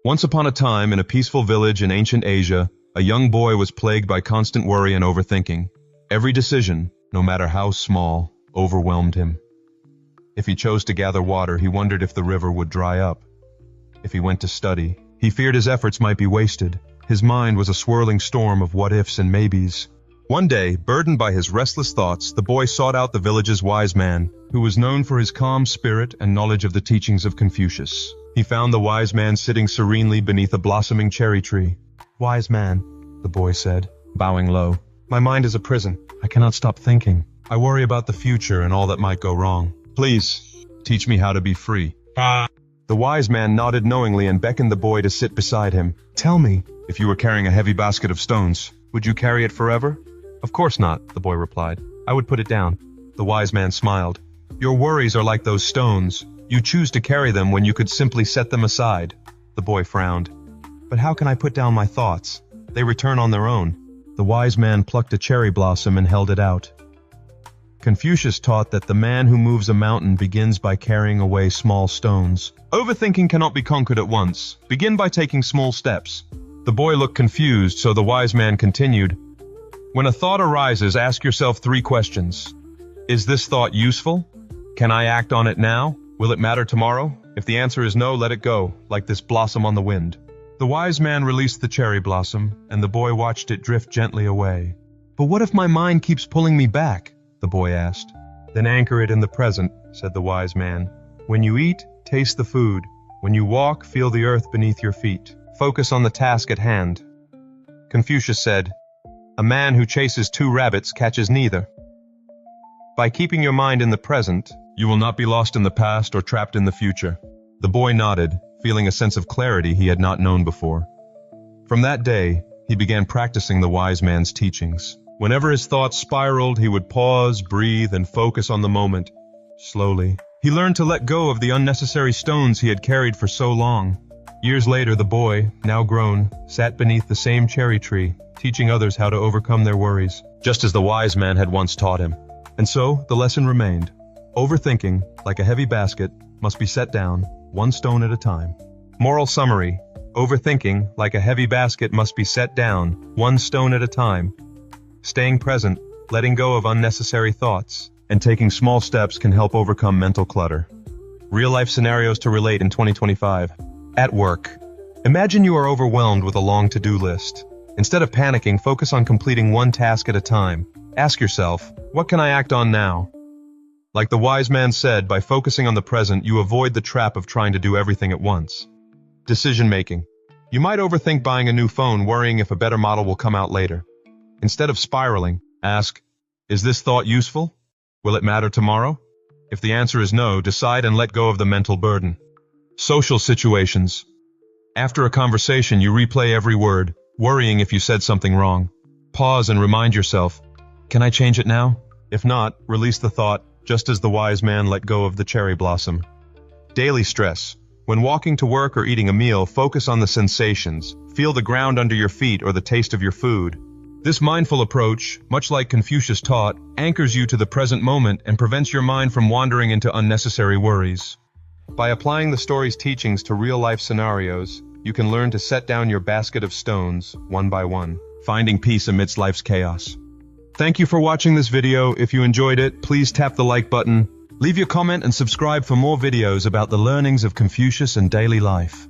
Once upon a time, in a peaceful village in ancient Asia, a young boy was plagued by constant worry and overthinking. Every decision, no matter how small, overwhelmed him. If he chose to gather water, he wondered if the river would dry up. If he went to study, he feared his efforts might be wasted. His mind was a swirling storm of what-ifs and maybes. One day, burdened by his restless thoughts, the boy sought out the village's wise man, who was known for his calm spirit and knowledge of the teachings of Confucius. He found the wise man sitting serenely beneath a blossoming cherry tree. "Wise man," the boy said, bowing low, "my mind is a prison. I cannot stop thinking. I worry about the future and all that might go wrong. Please, teach me how to be free." The wise man nodded knowingly and beckoned the boy to sit beside him. "Tell me, if you were carrying a heavy basket of stones, would you carry it forever?" "Of course not," the boy replied. "I would put it down." The wise man smiled. "Your worries are like those stones. You choose to carry them when you could simply set them aside." The boy frowned. "But how can I put down my thoughts? They return on their own." The wise man plucked a cherry blossom and held it out. Confucius taught that the man who moves a mountain begins by carrying away small stones. Overthinking cannot be conquered at once. Begin by taking small steps. The boy looked confused, so the wise man continued. When a thought arises, ask yourself 3 questions. Is this thought useful? Can I act on it now? Will it matter tomorrow? If the answer is no, let it go, like this blossom on the wind. The wise man released the cherry blossom, and the boy watched it drift gently away. "But what if my mind keeps pulling me back?" the boy asked. "Then anchor it in the present," said the wise man. "When you eat, taste the food. When you walk, feel the earth beneath your feet. Focus on the task at hand." Confucius said, "A man who chases 2 rabbits catches neither." By keeping your mind in the present, you will not be lost in the past or trapped in the future. The boy nodded, feeling a sense of clarity he had not known before. From that day, he began practicing the wise man's teachings. Whenever his thoughts spiraled, he would pause, breathe, and focus on the moment. Slowly, he learned to let go of the unnecessary stones he had carried for so long. Years later, the boy, now grown, sat beneath the same cherry tree, teaching others how to overcome their worries, just as the wise man had once taught him. And so, the lesson remained. Overthinking, like a heavy basket, must be set down, 1 stone at a time. Moral summary: overthinking, like a heavy basket, must be set down, 1 stone at a time. Staying present, letting go of unnecessary thoughts, and taking small steps can help overcome mental clutter. Real-life scenarios to relate in 2025. At work. Imagine you are overwhelmed with a long to-do list. Instead of panicking, focus on completing 1 task at a time. Ask yourself, what can I act on now? Like the wise man said, by focusing on the present, you avoid the trap of trying to do everything at once. Decision-making. You might overthink buying a new phone, worrying if a better model will come out later. Instead of spiraling, ask, is this thought useful? Will it matter tomorrow? If the answer is no, decide and let go of the mental burden. Social situations. After a conversation, you replay every word, worrying if you said something wrong. Pause and remind yourself, can I change it now? If not, release the thought, just as the wise man let go of the cherry blossom. Daily stress. When walking to work or eating a meal, focus on the sensations. Feel the ground under your feet or the taste of your food. This mindful approach, much like Confucius taught, anchors you to the present moment and prevents your mind from wandering into unnecessary worries. By applying the story's teachings to real-life scenarios, you can learn to set down your basket of stones, 1 by 1, finding peace amidst life's chaos. Thank you for watching this video. If you enjoyed it, please tap the like button, leave your comment and subscribe for more videos about the learnings of Confucius and daily life.